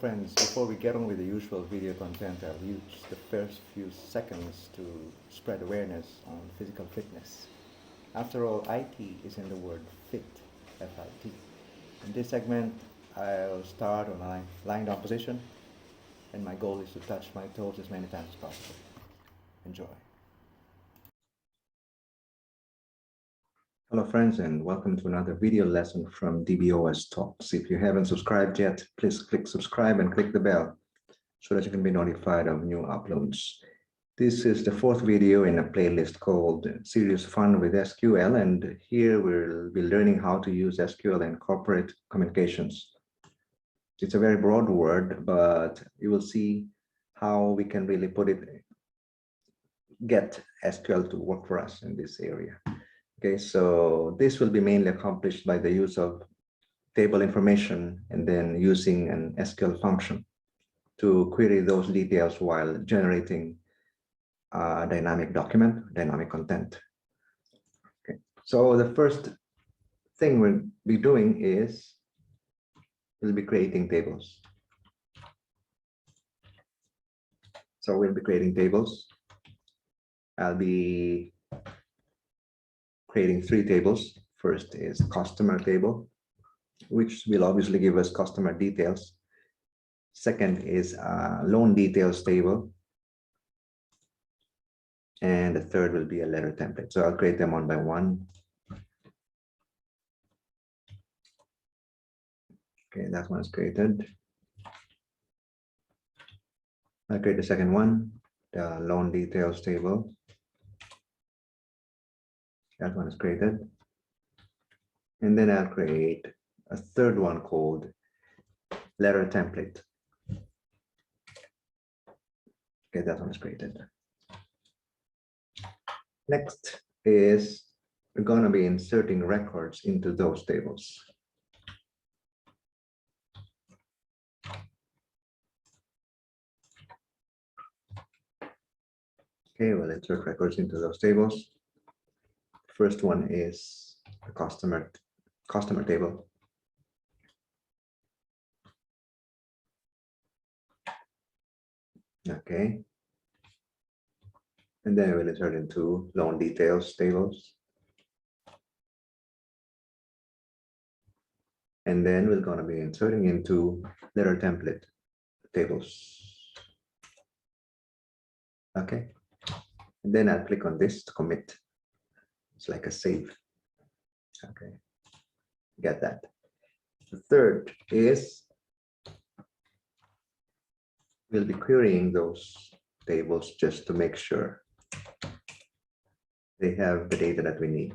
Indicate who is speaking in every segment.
Speaker 1: friends, before we get on with the usual video content, I'll use the first few seconds to spread awareness on physical fitness. After all, IT is in the word fit, F-I-T. In this segment, I'll start on a lying down position, and my goal is to touch my toes as many times as possible. Enjoy. Hello friends, and welcome to another video lesson from DBOS Talks. If you haven't subscribed yet, please click subscribe and click the bell so that you can be notified of new uploads. This is the fourth video in a playlist called Serious Fun with SQL, and here we'll be learning how to use SQL in corporate communications. It's a very broad word, but you will see how we can really get SQL to work for us in this area. Okay, so this will be mainly accomplished by the use of table information and then using an SQL function to query those details while generating a dynamic document, dynamic content. Okay, so the first thing we'll be doing is we'll be creating tables. So we'll be creating tables. I'll be creating three tables. First is customer table, which will obviously give us customer details. Second is a loan details table. And the third will be a letter template. So I'll create them one by one. Okay, that one is created. I'll create the second one, the loan details table. That one is created. And then I'll create a third one called letter template. Okay, that one is created. Next is we're going to be inserting records into those tables. Okay, we'll insert records into those tables. First one is the customer table. Okay. And then we'll insert into loan details tables. And then we're going to be inserting into letter template tables. Okay. And then I'll click on this to commit. It's like a save. Okay. Get that. The third is we'll be querying those tables just to make sure they have the data that we need.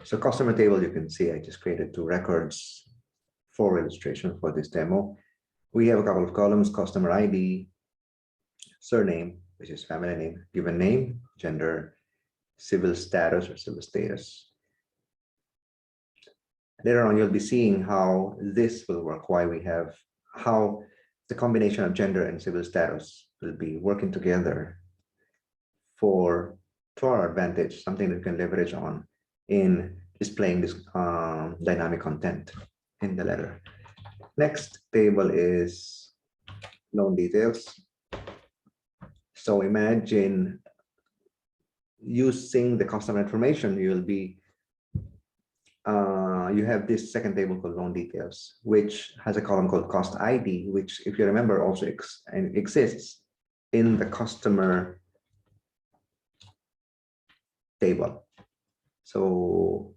Speaker 1: So customer table, you can see I just created two records for illustration for this demo. We have a couple of columns: customer ID, surname, which is family name, given name, gender, civil status or civil status. Later on, you'll be seeing how this will work, how the combination of gender and civil status will be working together to our advantage, something that we can leverage on in displaying this dynamic content in the letter. Next table is loan details. So imagine using the customer information, you'll be you have this second table called loan details, which has a column called cost ID, which, if you remember, also exists in the customer table. So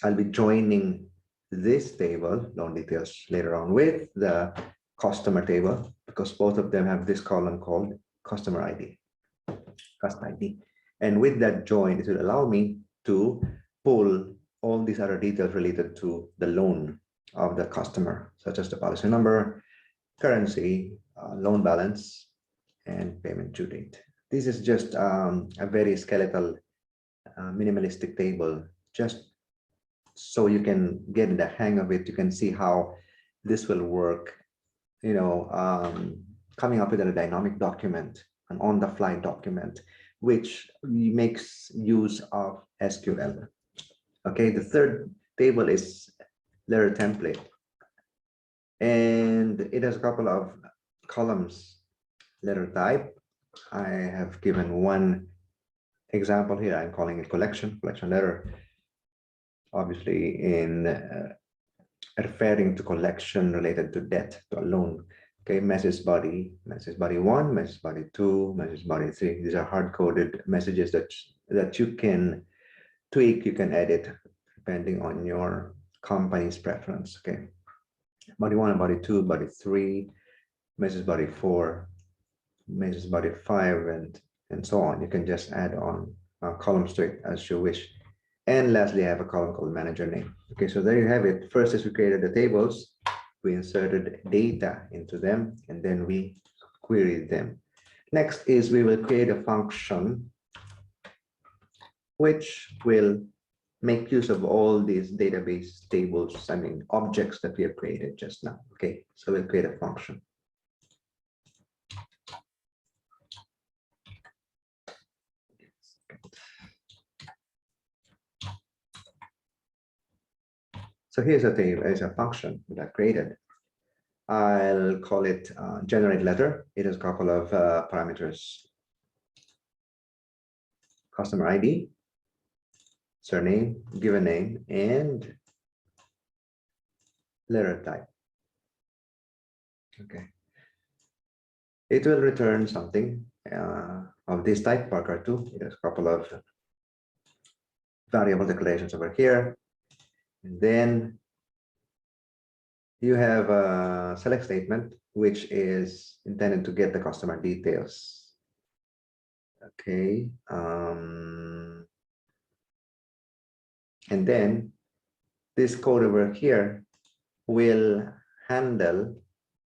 Speaker 1: I'll be joining this table, loan details, later on with the customer table, because both of them have this column called customer ID, cost ID. And with that join, it will allow me to pull all these other details related to the loan of the customer, such as the policy number, currency, loan balance, and payment due date. This is just a very skeletal, minimalistic table, just so you can get the hang of it. You can see how this will work, coming up with a dynamic document, an on-the-fly document, which makes use of SQL. Okay, the third table is letter template. And it has a couple of columns. Letter type, I have given one example here. I'm calling it collection letter, obviously in referring to collection related to debt, to a loan. Okay, message body 1, message body 2, message body 3. These are hard-coded messages that you can tweak, you can edit depending on your company's preference. Okay, body 1, body 2, body 3, message body 4, message body 5, and so on. You can just add on columns to it as you wish. And lastly, I have a column called manager name. Okay, so there you have it. First is we created the tables, we inserted data into them, and then we queried them. Next is we will create a function which will make use of all these database tables, I mean, objects that we have created just now. Okay, so we'll create a function. So here's a table, is a function that I created. I'll call it generate letter. It has a couple of parameters: customer ID, surname, given name, and letter type. Okay. It will return something of this type, Parker2. It has a couple of variable declarations over here. And then you have a select statement, which is intended to get the customer details. Okay. And then this code over here will handle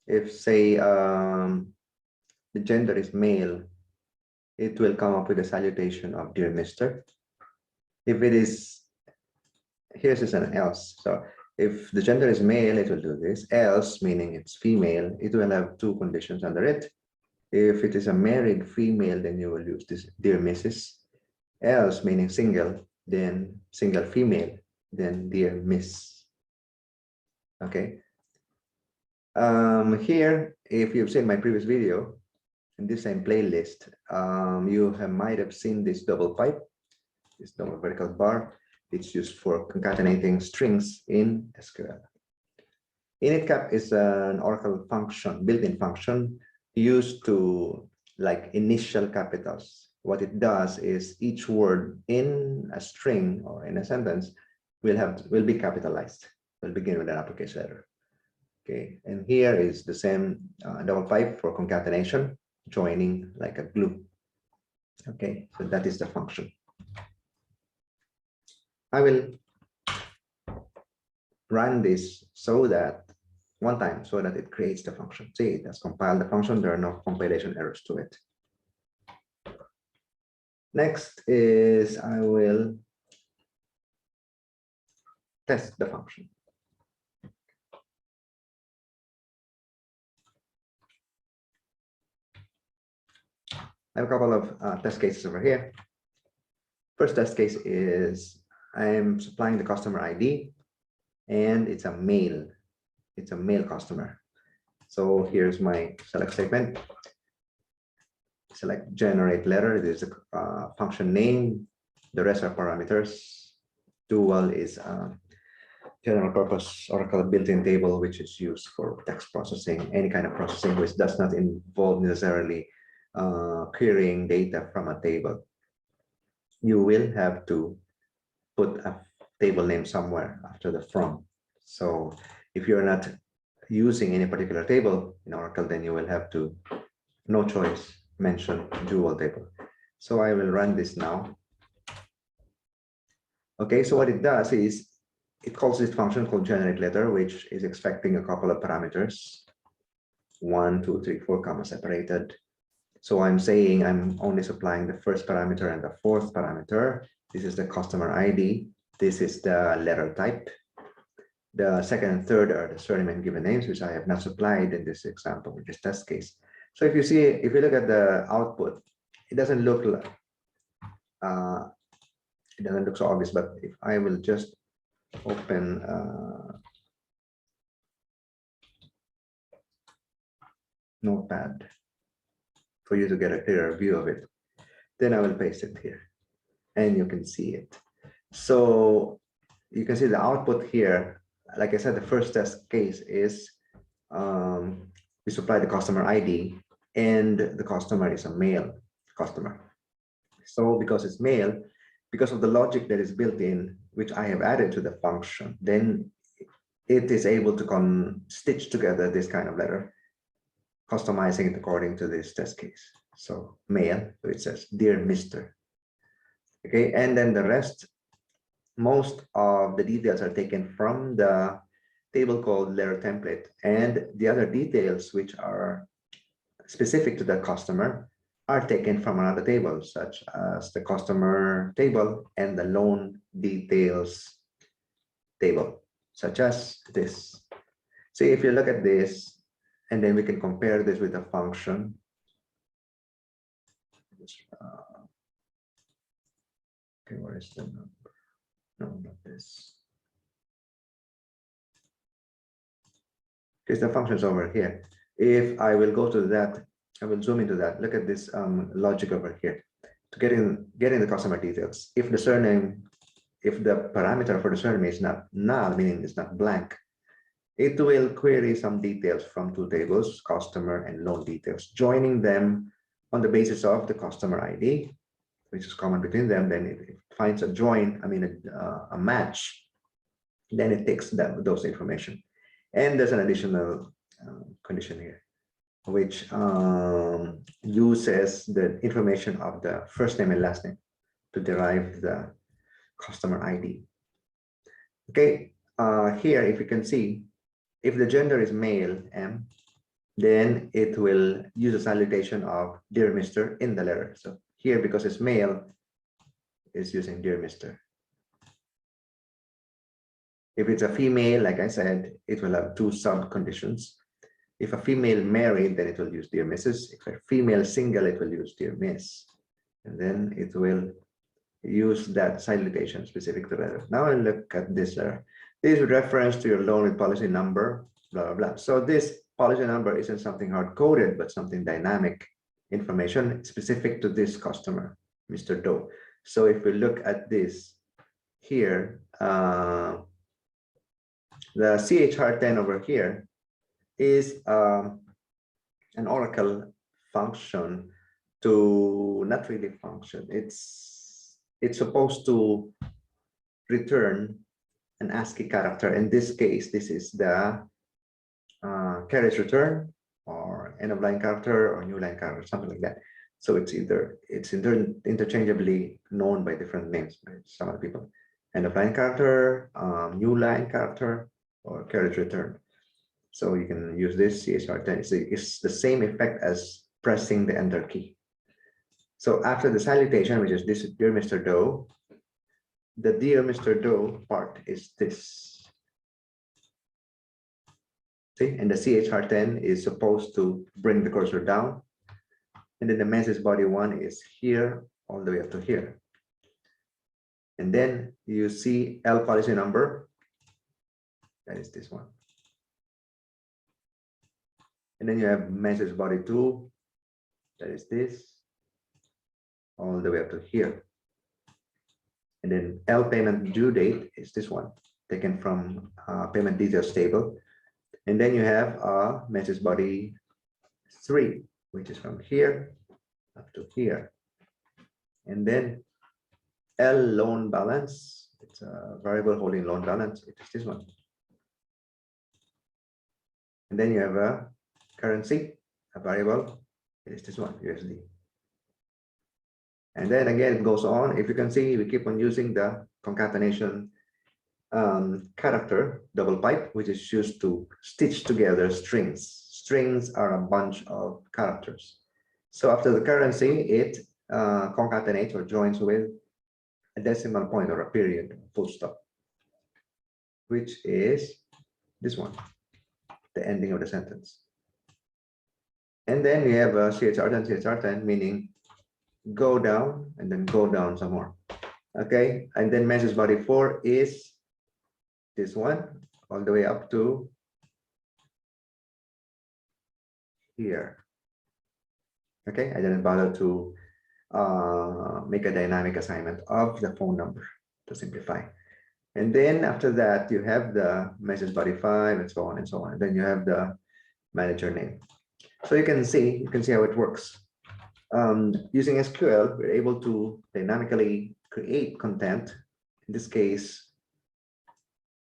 Speaker 1: if, say, the gender is male, it will come up with a salutation of dear Mr. If it is, here's just an else. So if the gender is male, it will do this. Else, meaning it's female, it will have two conditions under it. If it is a married female, then you will use this dear Mrs. Else, meaning single, then single female, then dear Miss. Okay. Here, if you've seen my previous video, in this same playlist, you might have seen this double pipe, this double vertical bar. It's used for concatenating strings in SQL. Initcap is an Oracle function, built-in function used to like initial capitals. What it does is each word in a string or in a sentence will be capitalized. Will begin with an uppercase letter. Okay, and here is the same double pipe for concatenation, joining like a glue. Okay, so that is the function. I will run this so that one time so that it creates the function. See, it has compiled the function. There are no compilation errors to it. Next is I will test the function. I have a couple of test cases over here. First test case is I am supplying the customer ID, and it's a male. It's a male customer. So here's my select statement. Select generate letter. This is a function name. The rest are parameters. Dual is general purpose Oracle built-in table, which is used for text processing, any kind of processing which does not involve necessarily querying data from a table. You will have to put a table name somewhere after the from. So if you're not using any particular table in Oracle, then you will have to, no choice, mention dual table. So I will run this now. Okay, so what it does is it calls this function called generate letter, which is expecting a couple of parameters, 1, 2, 3, 4, comma separated. So I'm saying I'm only supplying the first parameter and the fourth parameter. This is the customer ID. This is the letter type. The second and third are the surname and given names, which I have not supplied in this example, in this test case. So if you see, if you look at the output, it doesn't look like, it doesn't look so obvious, but if I will just open Notepad for you to get a clearer view of it. Then I will paste it here and you can see it. So you can see the output here. Like I said, the first test case is we supply the customer ID and the customer is a male customer. So because it's male, because of the logic that is built in, which I have added to the function, then it is able to stitch together this kind of letter, customizing it according to this test case. So male, so it says, "Dear Mr." Okay, and then the rest, most of the details are taken from the table called letter template, and the other details which are specific to the customer are taken from another table, such as the customer table and the loan details table, such as this. So if you look at this, and then we can compare this with a function. Okay, where is the number? No, not this. Because the function's over here. If I will go to that, I will zoom into that. Look at this logic over here. To getting the customer details. If the surname, if the parameter for the surname is not null, meaning it's not blank, it will query some details from two tables, customer and loan details, joining them on the basis of the customer ID, which is common between them. Then it finds a join, a match, then it takes those information. And there's an additional condition here, which uses the information of the first name and last name to derive the customer ID. Okay, here, if you can see, if the gender is male, M, then it will use a salutation of "Dear Mr." in the letter. So here, because it's male, it's using "Dear Mr." If it's a female, like I said, it will have two sub conditions. If a female married, then it will use "Dear Mrs." If a female single, it will use "Dear Miss." And then it will use that salutation specific to the letter. Now I look at this letter. This is reference to your loan with policy number, blah, blah, blah. So this policy number isn't something hard-coded, but something dynamic information specific to this customer, Mr. Doe. So if we look at this here, the CHR10 over here is an Oracle function to not really function. It's supposed to return an ASCII character. In this case, this is the carriage return or end of line character or new line character, something like that. So it's interchangeably known by different names by some other people. End of line character, new line character, or carriage return. So you can use this CHR10. It's the same effect as pressing the enter key. So after the salutation, which is this, "Dear Mr. Doe," the "Dear Mr. Doe" part is this. See, and the CHR10 is supposed to bring the cursor down. And then the message body one is here all the way up to here. And then you see L policy number. That is this one. And then you have message body 2. That is this. All the way up to here. And then L payment due date is this one, taken from payment details table. And then you have message body 3, which is from here up to here. And then L loan balance, it's a variable holding loan balance, it is this one. And then you have a currency, a variable, it is this one, USD. And then again, it goes on. If you can see, we keep on using the concatenation character double pipe, which is used to stitch together strings. Strings are a bunch of characters. So after the currency, it concatenates or joins with a decimal point or a period, full stop, which is this one, the ending of the sentence. And then we have a CHR10, meaning go down and then go down some more. Okay, and then message body 4 is this one all the way up to here. Okay, I didn't bother to make a dynamic assignment of the phone number to simplify. And then after that, you have the message body 5 and so on and so on. And then you have the manager name. So you can see how it works. Using SQL, we're able to dynamically create content. In this case,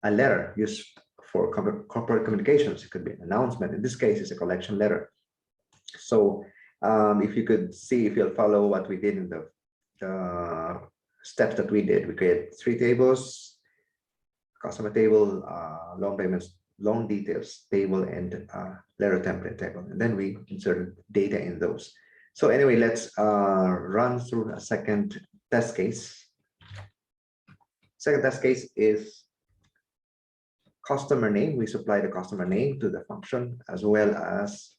Speaker 1: a letter used for corporate communications. It could be an announcement. In this case, it's a collection letter. So if you could see, if you'll follow what we did in the steps that we did, we created 3 tables: customer table, loan payments, loan details table, and letter template table. And then we inserted data in those. So anyway, let's run through a second test case. Second test case is customer name. We supply the customer name to the function, as well as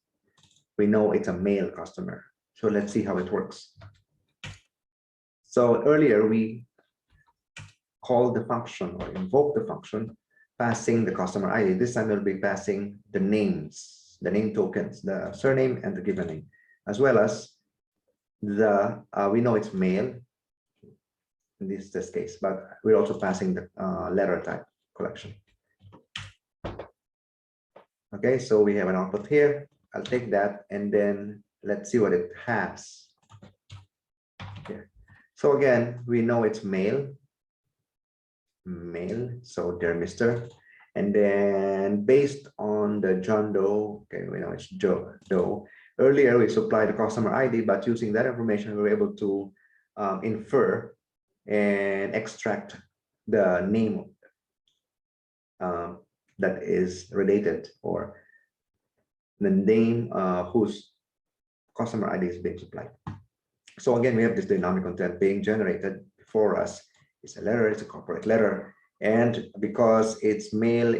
Speaker 1: we know it's a male customer. So let's see how it works. So earlier we called the function or invoked the function passing the customer ID. This time we'll be passing the names, the name tokens, the surname and the given name, as well as the we know it's male in this case, but we're also passing the letter type collection. Okay, so we have an output here. I'll take that and then let's see what it has here. So again, we know it's male, so dear Mr. And then based on the John Doe, okay, we know it's Joe Doe. Earlier we supplied the customer ID, but using that information, we were able to infer and extract the name that is related, or the name whose customer ID is being supplied. So again, we have this dynamic content being generated for us. It's a letter, it's a corporate letter. And because it's male,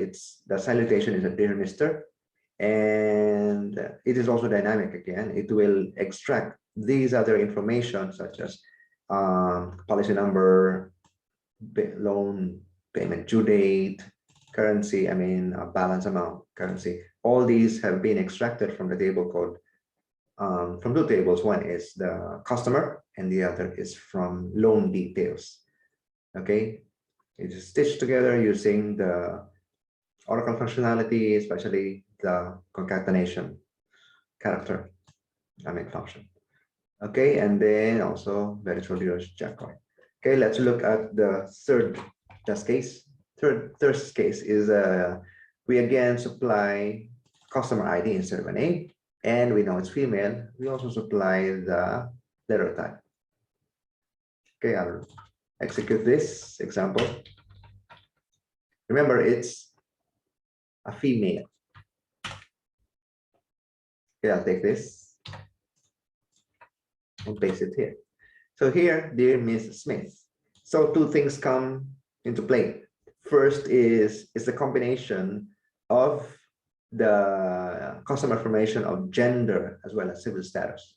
Speaker 1: the salutation is a dear Mr. And it is also dynamic again. It will extract these other information such as policy number, loan payment due date, currency, balance amount, currency. All these have been extracted from the table called, from 2 tables. One is the customer and the other is from loan details. Okay, it is stitched together using the Oracle functionality, especially the concatenation character, function. Okay, and then also very shortly Jackoy. Okay, let's look at the third test case. Third case is we again supply customer ID instead of a name, and we know it's female. We also supply the letter type. Okay, I'll execute this example. Remember, it's a female. Okay, I'll take this and paste it here. So here, dear Miss Smith. So 2 things come into play. First is the combination of the customer information of gender as well as civil status.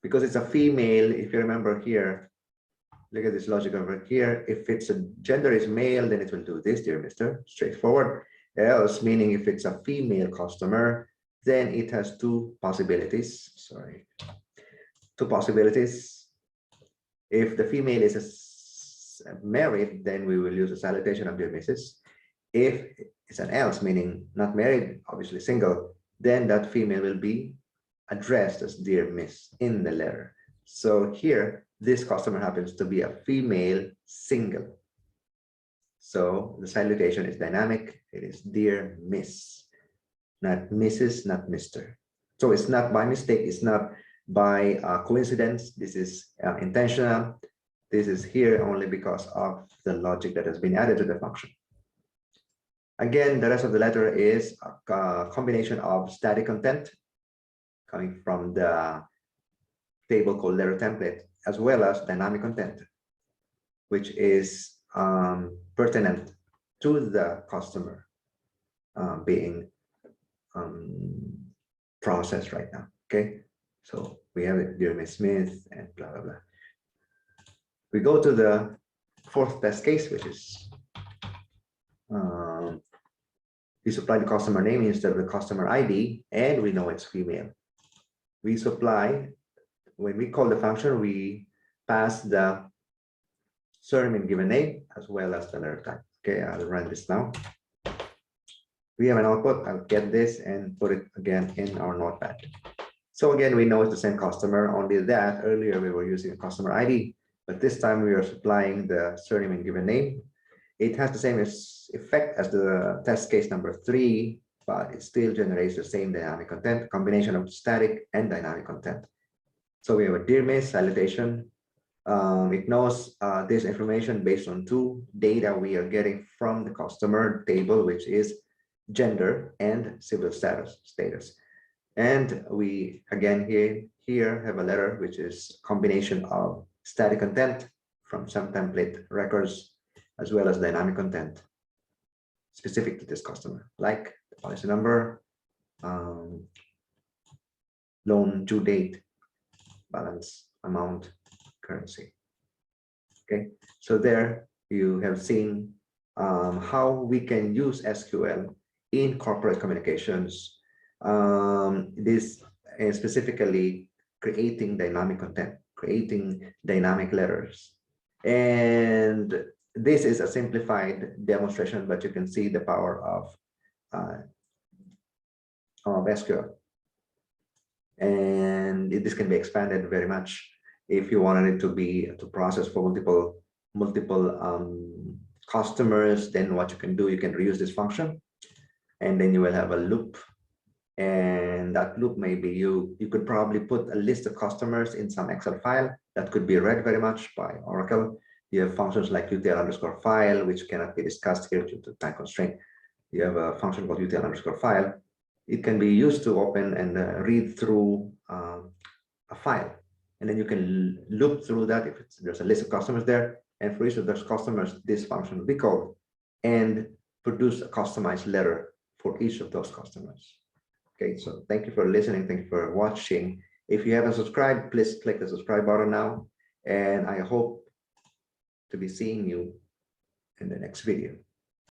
Speaker 1: Because it's a female, if you remember here, look at this logic over here. If it's a gender is male, then it will do this, dear Mr. Straightforward. Else, meaning if it's a female customer, then it has 2 possibilities. Sorry. 2 possibilities. If the female is married, then we will use a salutation of dear Mrs. If it's an else, meaning not married, obviously single, then that female will be addressed as dear Miss in the letter. So here, this customer happens to be a female single. So the salutation is dynamic. It is dear Miss, not Mrs., not Mr. So it's not by mistake. It's not by coincidence. This is intentional. This is here only because of the logic that has been added to the function. Again, the rest of the letter is a combination of static content coming from the table called letter template, as well as dynamic content, which is pertinent to the customer being processed right now. Okay, so we have it, dear Miss Smith, and blah blah blah. We go to the 4th test case, which is We supply the customer name instead of the customer ID, and we know it's female. We supply, when we call the function, we pass the surname and given name as well as the letter type. Okay, I'll run this now. We have an output. I'll get this and put it again in our Notepad. So again, we know it's the same customer, only that earlier we were using a customer ID, but this time we are supplying the surname and given name. It has the same effect as the test case number 3, but it still generates the same dynamic content, combination of static and dynamic content. So we have a dear Miss salutation. It knows this information based on 2 data we are getting from the customer table, which is gender and civil status. And we again here have a letter which is a combination of static content from some template records as well as dynamic content specific to this customer, like the policy number, loan due date, balance, amount, currency. Okay, so there you have seen how we can use SQL in corporate communications. This is specifically creating dynamic content, creating dynamic letters. And this is a simplified demonstration, but you can see the power of SQL. And this can be expanded very much if you wanted it to process for multiple customers. Then what you can do, you can reuse this function, and then you will have a loop. And that loop, maybe you could probably put a list of customers in some Excel file that could be read very much by Oracle. You have functions like util_file, which cannot be discussed here due to time constraint. You have a function called util_file. It can be used to open and read through a file. And then you can loop through that if there's a list of customers there. And for each of those customers, this function will be called and produce a customized letter for each of those customers. Okay, so thank you for listening. Thank you for watching. If you haven't subscribed, please click the subscribe button now. And I hope to be seeing you in the next video.